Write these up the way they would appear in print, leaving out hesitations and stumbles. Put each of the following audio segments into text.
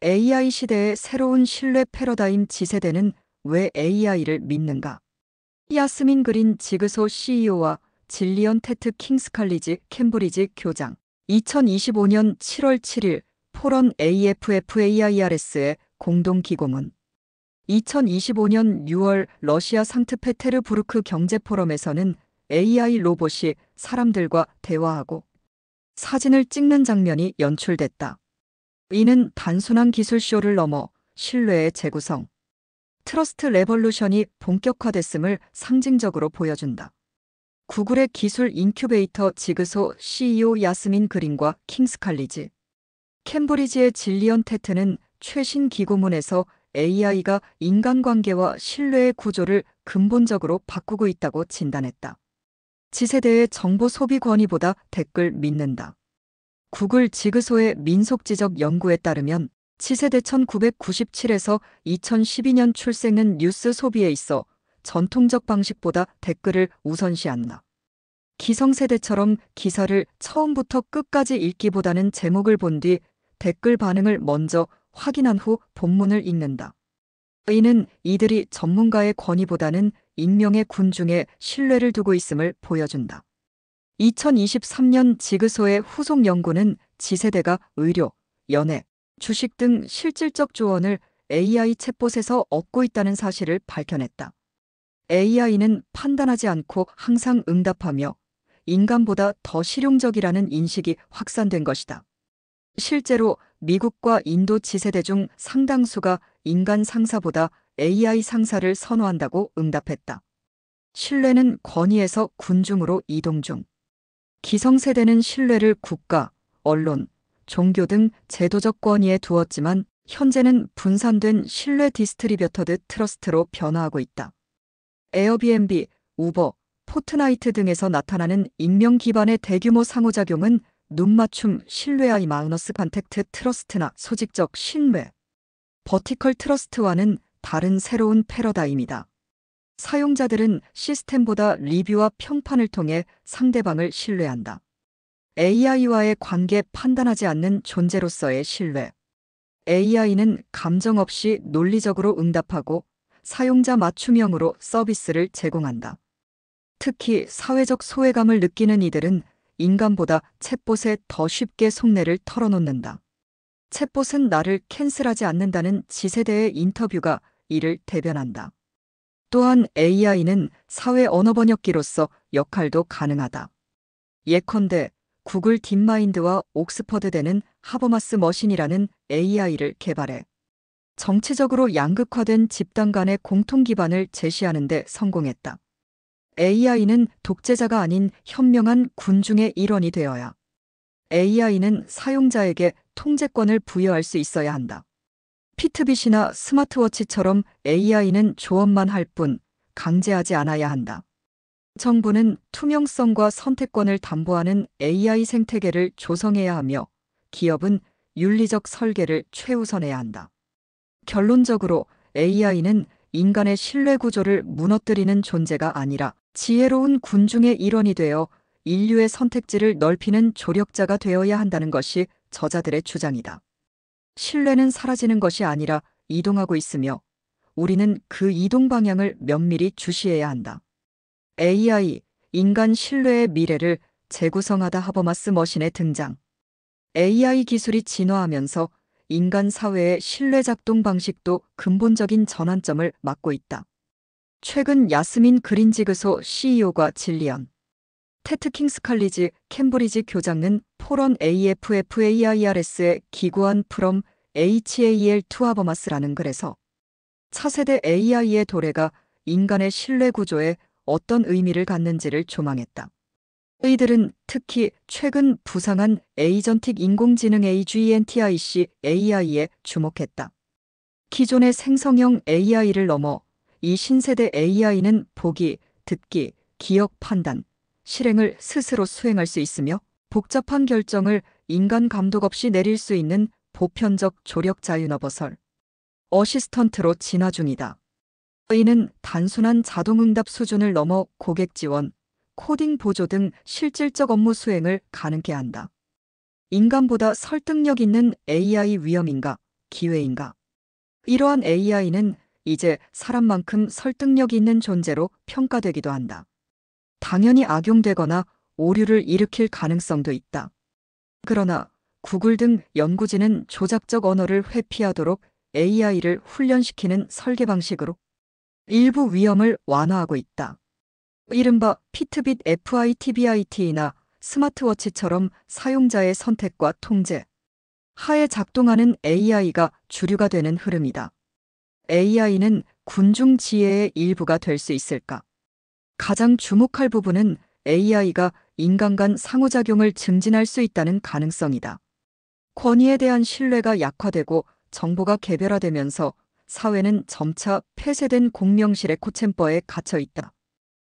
AI 시대의 새로운 신뢰 패러다임 지세대는 왜 AI를 믿는가? 야스민 그린 지그소 CEO와 질리언 테트 킹스칼리지 캠브리지 교장. 2025년 7월 7일 포런 AFFAIRS의 공동 기고문. 2025년 6월 러시아 상트페테르부르크 경제포럼에서는 AI 로봇이 사람들과 대화하고 사진을 찍는 장면이 연출됐다. 이는 단순한 기술쇼를 넘어 신뢰의 재구성, 트러스트 레볼루션이 본격화됐음을 상징적으로 보여준다. 구글의 기술 인큐베이터 지그소 CEO 야스민 그린과 킹스칼리지, 캠브리지의 질리언 테트는 최신 기고문에서 AI가 인간관계와 신뢰의 구조를 근본적으로 바꾸고 있다고 진단했다. 지세대의 정보 소비 권위보다 댓글 믿는다. 구글 지그소의 민속지적 연구에 따르면 치세대 1997에서 2012년 출생은 뉴스 소비에 있어 전통적 방식보다 댓글을 우선시한다. 기성세대처럼 기사를 처음부터 끝까지 읽기보다는 제목을 본 뒤 댓글 반응을 먼저 확인한 후 본문을 읽는다. 이는 이들이 전문가의 권위보다는 익명의 군중에 신뢰를 두고 있음을 보여준다. 2023년 지그소의 후속 연구는 지세대가 의료, 연애, 주식 등 실질적 조언을 AI 챗봇에서 얻고 있다는 사실을 밝혀냈다. AI는 판단하지 않고 항상 응답하며 인간보다 더 실용적이라는 인식이 확산된 것이다. 실제로 미국과 인도 지세대 중 상당수가 인간 상사보다 AI 상사를 선호한다고 응답했다. 신뢰는 권위에서 군중으로 이동 중. 기성세대는 신뢰를 국가, 언론, 종교 등 제도적 권위에 두었지만 현재는 분산된 신뢰 디스트리뷰터드 트러스트로 변화하고 있다. 에어비앤비, 우버, 포트나이트 등에서 나타나는 익명 기반의 대규모 상호작용은 눈맞춤 신뢰 마이너스 컨택트 트러스트나 소직적 신뢰, 버티컬 트러스트와는 다른 새로운 패러다임이다. 사용자들은 시스템보다 리뷰와 평판을 통해 상대방을 신뢰한다. AI와의 관계 판단하지 않는 존재로서의 신뢰. AI는 감정 없이 논리적으로 응답하고 사용자 맞춤형으로 서비스를 제공한다. 특히 사회적 소외감을 느끼는 이들은 인간보다 챗봇에 더 쉽게 속내를 털어놓는다. 챗봇은 나를 캔슬하지 않는다는 지세대의 인터뷰가 이를 대변한다. 또한 AI는 사회 언어 번역기로서 역할도 가능하다. 예컨대 구글 딥마인드와 옥스퍼드대는 하버마스 머신이라는 AI를 개발해 정치적으로 양극화된 집단 간의 공통 기반을 제시하는 데 성공했다. AI는 독재자가 아닌 현명한 군중의 일원이 되어야 AI는 사용자에게 통제권을 부여할 수 있어야 한다. 피트빗이나 스마트워치처럼 AI는 조언만 할 뿐 강제하지 않아야 한다. 정부는 투명성과 선택권을 담보하는 AI 생태계를 조성해야 하며 기업은 윤리적 설계를 최우선해야 한다. 결론적으로 AI는 인간의 신뢰 구조를 무너뜨리는 존재가 아니라 지혜로운 군중의 일원이 되어 인류의 선택지를 넓히는 조력자가 되어야 한다는 것이 저자들의 주장이다. 신뢰는 사라지는 것이 아니라 이동하고 있으며 우리는 그 이동 방향을 면밀히 주시해야 한다. AI, 인간 신뢰의 미래를 재구성하다 하버마스 머신의 등장. AI 기술이 진화하면서 인간 사회의 신뢰 작동 방식도 근본적인 전환점을 맞고 있다. 최근 야스민 그린지그소 CEO가 질리언 테트 킹스칼리지 캠브리지 교장은 포런 AFFAIRS에 기고한 from HAL to 하버마스라는 글에서 차세대 AI의 도래가 인간의 신뢰 구조에 어떤 의미를 갖는지를 조망했다. 이들은 특히 최근 부상한 에이전틱 인공지능 AGNTIC AI에 주목했다. 기존의 생성형 AI를 넘어 이 신세대 AI는 보기, 듣기, 기억 판단, 실행을 스스로 수행할 수 있으며 복잡한 결정을 인간 감독 없이 내릴 수 있는 보편적 조력자 유니버설 어시스턴트로 진화 중이다. 이는 단순한 자동응답 수준을 넘어 고객 지원, 코딩 보조 등 실질적 업무 수행을 가능케 한다. 인간보다 설득력 있는 AI 위험인가? 기회인가? 이러한 AI는 이제 사람만큼 설득력 있는 존재로 평가되기도 한다. 당연히 악용되거나 오류를 일으킬 가능성도 있다. 그러나 구글 등 연구진은 조작적 언어를 회피하도록 AI를 훈련시키는 설계 방식으로 일부 위험을 완화하고 있다. 이른바 피트빗 FITBIT나 스마트워치처럼 사용자의 선택과 통제 하에 작동하는 AI가 주류가 되는 흐름이다. AI는 군중 지혜의 일부가 될 수 있을까? 가장 주목할 부분은 AI가 인간 간 상호작용을 증진할 수 있다는 가능성이다. 권위에 대한 신뢰가 약화되고 정보가 개별화되면서 사회는 점차 폐쇄된 공명실의 코챔버에 갇혀 있다.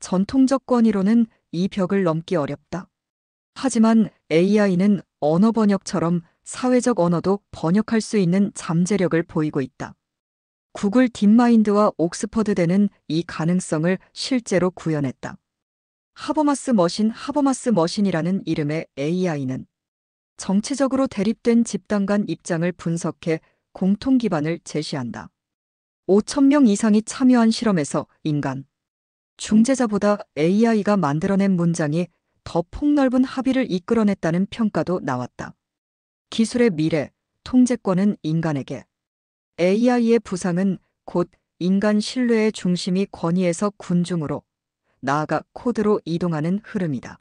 전통적 권위로는 이 벽을 넘기 어렵다. 하지만 AI는 언어 번역처럼 사회적 언어도 번역할 수 있는 잠재력을 보이고 있다. 구글 딥마인드와 옥스퍼드대는 이 가능성을 실제로 구현했다. 하버마스 머신이라는 이름의 AI는 정치적으로 대립된 집단 간 입장을 분석해 공통 기반을 제시한다. 5,000명 이상이 참여한 실험에서 인간 중재자보다 AI가 만들어낸 문장이 더 폭넓은 합의를 이끌어냈다는 평가도 나왔다. 기술의 미래, 통제권은 인간에게. AI의 부상은 곧 인간 신뢰의 중심이 권위에서 군중으로, 나아가 코드로 이동하는 흐름이다.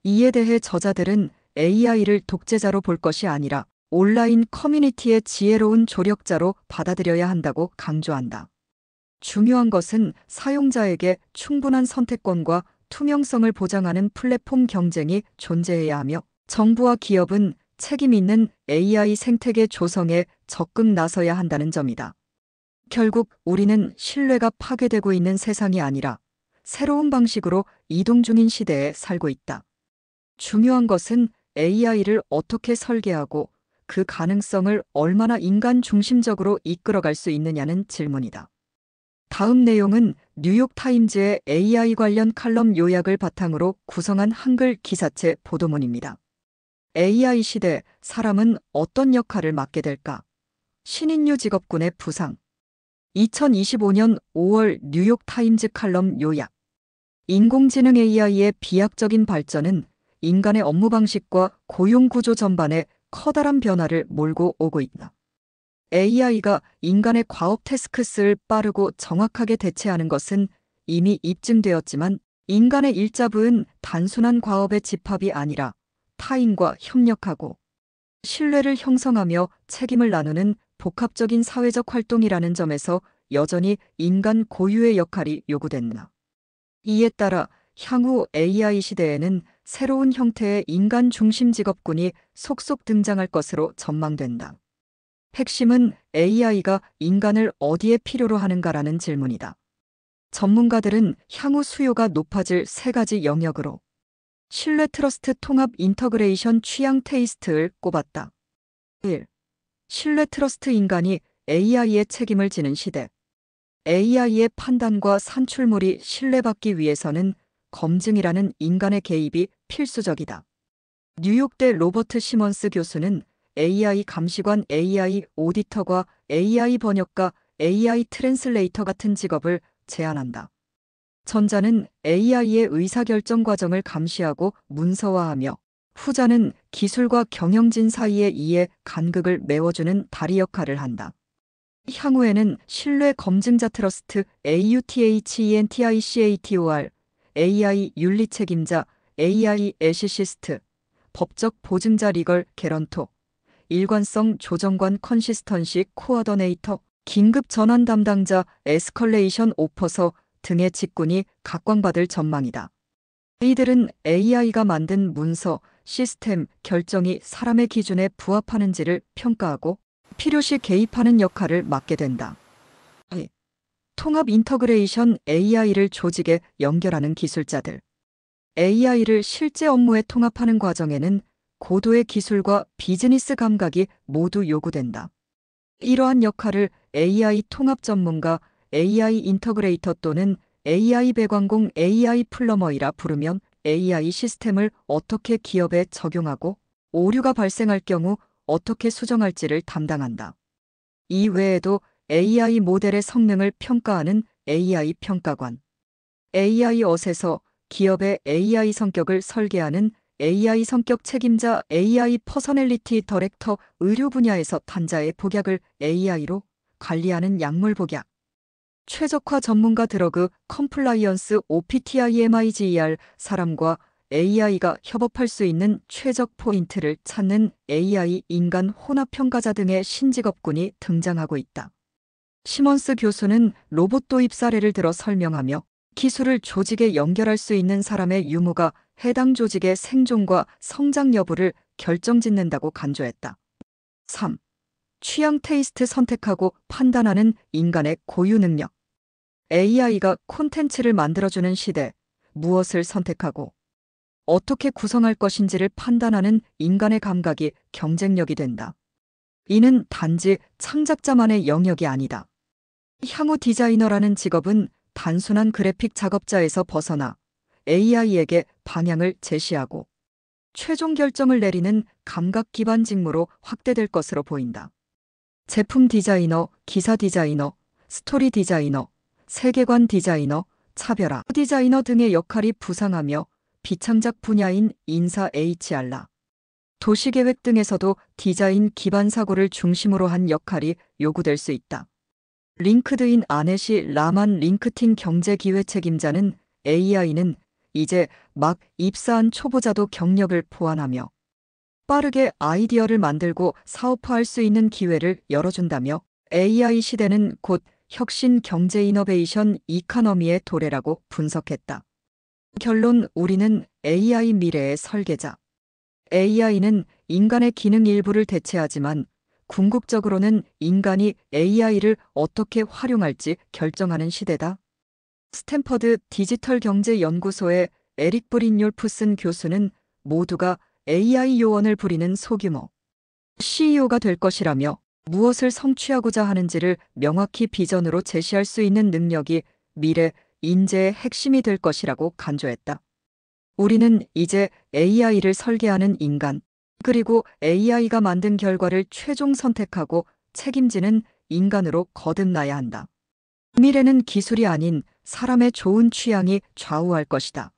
이에 대해 저자들은 AI를 독재자로 볼 것이 아니라 온라인 커뮤니티의 지혜로운 조력자로 받아들여야 한다고 강조한다. 중요한 것은 사용자에게 충분한 선택권과 투명성을 보장하는 플랫폼 경쟁이 존재해야 하며 정부와 기업은 책임 있는 AI 생태계 조성에 적극 나서야 한다는 점이다. 결국 우리는 신뢰가 파괴되고 있는 세상이 아니라 새로운 방식으로 이동 중인 시대에 살고 있다. 중요한 것은 AI를 어떻게 설계하고 그 가능성을 얼마나 인간 중심적으로 이끌어갈 수 있느냐는 질문이다. 다음 내용은 뉴욕타임즈의 AI 관련 칼럼 요약을 바탕으로 구성한 한글 기사체 보도문입니다. AI 시대, 사람은 어떤 역할을 맡게 될까? 신인류 직업군의 부상. 2025년 5월 뉴욕타임즈 칼럼 요약. 인공지능 AI의 비약적인 발전은 인간의 업무 방식과 고용 구조 전반에 커다란 변화를 몰고 오고 있다. AI가 인간의 과업 태스크스를 빠르고 정확하게 대체하는 것은 이미 입증되었지만 인간의 일자부은 단순한 과업의 집합이 아니라 타인과 협력하고 신뢰를 형성하며 책임을 나누는 복합적인 사회적 활동이라는 점에서 여전히 인간 고유의 역할이 요구된다. 이에 따라 향후 AI 시대에는 새로운 형태의 인간 중심 직업군이 속속 등장할 것으로 전망된다. 핵심은 AI가 인간을 어디에 필요로 하는가라는 질문이다. 전문가들은 향후 수요가 높아질 세 가지 영역으로 신뢰 트러스트 통합 인터그레이션 취향 테이스트를 꼽았다. 1. 신뢰 트러스트 인간이 AI의 책임을 지는 시대. AI의 판단과 산출물이 신뢰받기 위해서는 검증이라는 인간의 개입이 필수적이다. 뉴욕대 로버트 시먼스 교수는 AI 감시관, AI 오디터과 AI 번역가, AI 트랜슬레이터 같은 직업을 제안한다. 전자는 AI의 의사결정 과정을 감시하고 문서화하며 후자는 기술과 경영진 사이의 이해 간극을 메워주는 다리 역할을 한다. 향후에는 신뢰 검증자 트러스트 AUTHENTICATOR, AI 윤리 책임자 AI 에시시스트, 법적 보증자 리걸 개런토, 일관성 조정관 컨시스턴시 코어더네이터, 긴급 전환 담당자 에스컬레이션 오퍼서 등의 직군이 각광받을 전망이다. 이들은 AI가 만든 문서, 시스템, 결정이 사람의 기준에 부합하는지를 평가하고 필요시 개입하는 역할을 맡게 된다. 통합 인터그레이션 AI를 조직에 연결하는 기술자들. AI를 실제 업무에 통합하는 과정에는 고도의 기술과 비즈니스 감각이 모두 요구된다. 이러한 역할을 AI 통합 전문가, AI 인터그레이터 또는 AI 배관공 AI 플러머이라 부르면 AI 시스템을 어떻게 기업에 적용하고 오류가 발생할 경우 어떻게 수정할지를 담당한다. 이 외에도 AI 모델의 성능을 평가하는 AI 평가관, AI 어세서, 기업의 AI 성격을 설계하는 AI 성격 책임자, AI 퍼서널리티 디렉터, 의료 분야에서 환자의 복약을 AI로 관리하는 약물 복약, 최적화 전문가 드러그 컴플라이언스 OPTIMIGER, 사람과 AI가 협업할 수 있는 최적 포인트를 찾는 AI 인간 혼합 평가자 등의 신직업군이 등장하고 있다. 시먼스 교수는 로봇 도입 사례를 들어 설명하며 기술을 조직에 연결할 수 있는 사람의 유무가 해당 조직의 생존과 성장 여부를 결정짓는다고 간주했다. 3. 취향 테이스트 선택하고 판단하는 인간의 고유 능력. AI가 콘텐츠를 만들어주는 시대, 무엇을 선택하고 어떻게 구성할 것인지를 판단하는 인간의 감각이 경쟁력이 된다. 이는 단지 창작자만의 영역이 아니다. 향후 디자이너라는 직업은 단순한 그래픽 작업자에서 벗어나 AI에게 방향을 제시하고 최종 결정을 내리는 감각 기반 직무로 확대될 것으로 보인다. 제품 디자이너, 기사 디자이너, 스토리 디자이너, 세계관 디자이너, 차별화 디자이너 등의 역할이 부상하며 비창작 분야인 인사 HR, 도시계획 등에서도 디자인 기반 사고를 중심으로 한 역할이 요구될 수 있다. 링크드인 아넷이 라만 링크틴 경제기회 책임자는 AI는 이제 막 입사한 초보자도 경력을 포함하며 빠르게 아이디어를 만들고 사업화할 수 있는 기회를 열어준다며 AI 시대는 곧 혁신 경제 이너베이션 이카너미의 도래라고 분석했다. 결론, 우리는 AI 미래의 설계자. AI는 인간의 기능 일부를 대체하지만 궁극적으로는 인간이 AI를 어떻게 활용할지 결정하는 시대다. 스탠퍼드 디지털 경제 연구소의 에릭 브린율프슨 교수는 모두가 AI 요원을 부리는 소규모 CEO가 될 것이라며 무엇을 성취하고자 하는지를 명확히 비전으로 제시할 수 있는 능력이 미래 인재의 핵심이 될 것이라고 간주했다. 우리는 이제 AI를 설계하는 인간, 그리고 AI가 만든 결과를 최종 선택하고 책임지는 인간으로 거듭나야 한다. 미래는 기술이 아닌 사람의 좋은 취향이 좌우할 것이다.